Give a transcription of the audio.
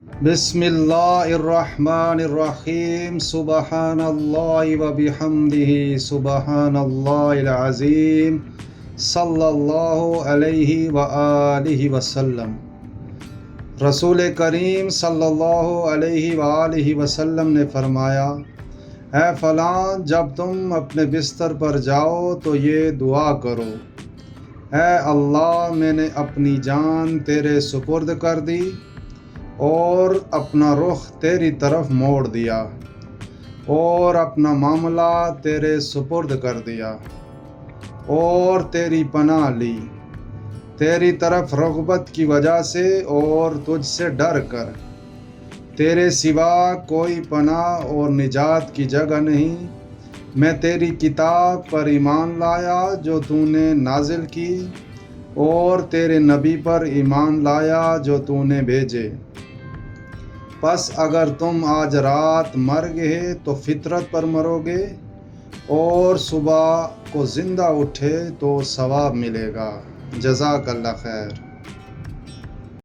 بسم اللہ الرحمن الرحیم سبحان اللہ و بحمدہ سبحان اللہ العظیم صلی اللہ علیہ وآلہ وسلم۔ رسول کریم صلی اللہ علیہ وآلہ وسلم نے فرمایا، اے فلاں، جب تم اپنے بستر پر جاؤ تو یہ دعا کرو، اے اللہ، میں نے اپنی جان تیرے سپرد کر دی اور اپنا رخ تیری طرف موڑ دیا اور اپنا معاملہ تیرے سپرد کر دیا اور تیری پناہ لی، تیری طرف رغبت کی وجہ سے اور تجھ سے ڈر کر۔ تیرے سوا کوئی پناہ اور نجات کی جگہ نہیں۔ میں تیری کتاب پر ایمان لایا جو تو نے نازل کی، اور تیرے نبی پر ایمان لایا جو تو نے بھیجے۔ پس اگر تم آج رات مر گئے تو فطرت پر مرو گے، اور صبح کو زندہ اٹھے تو ثواب ملے گا۔ جزاک اللہ خیر۔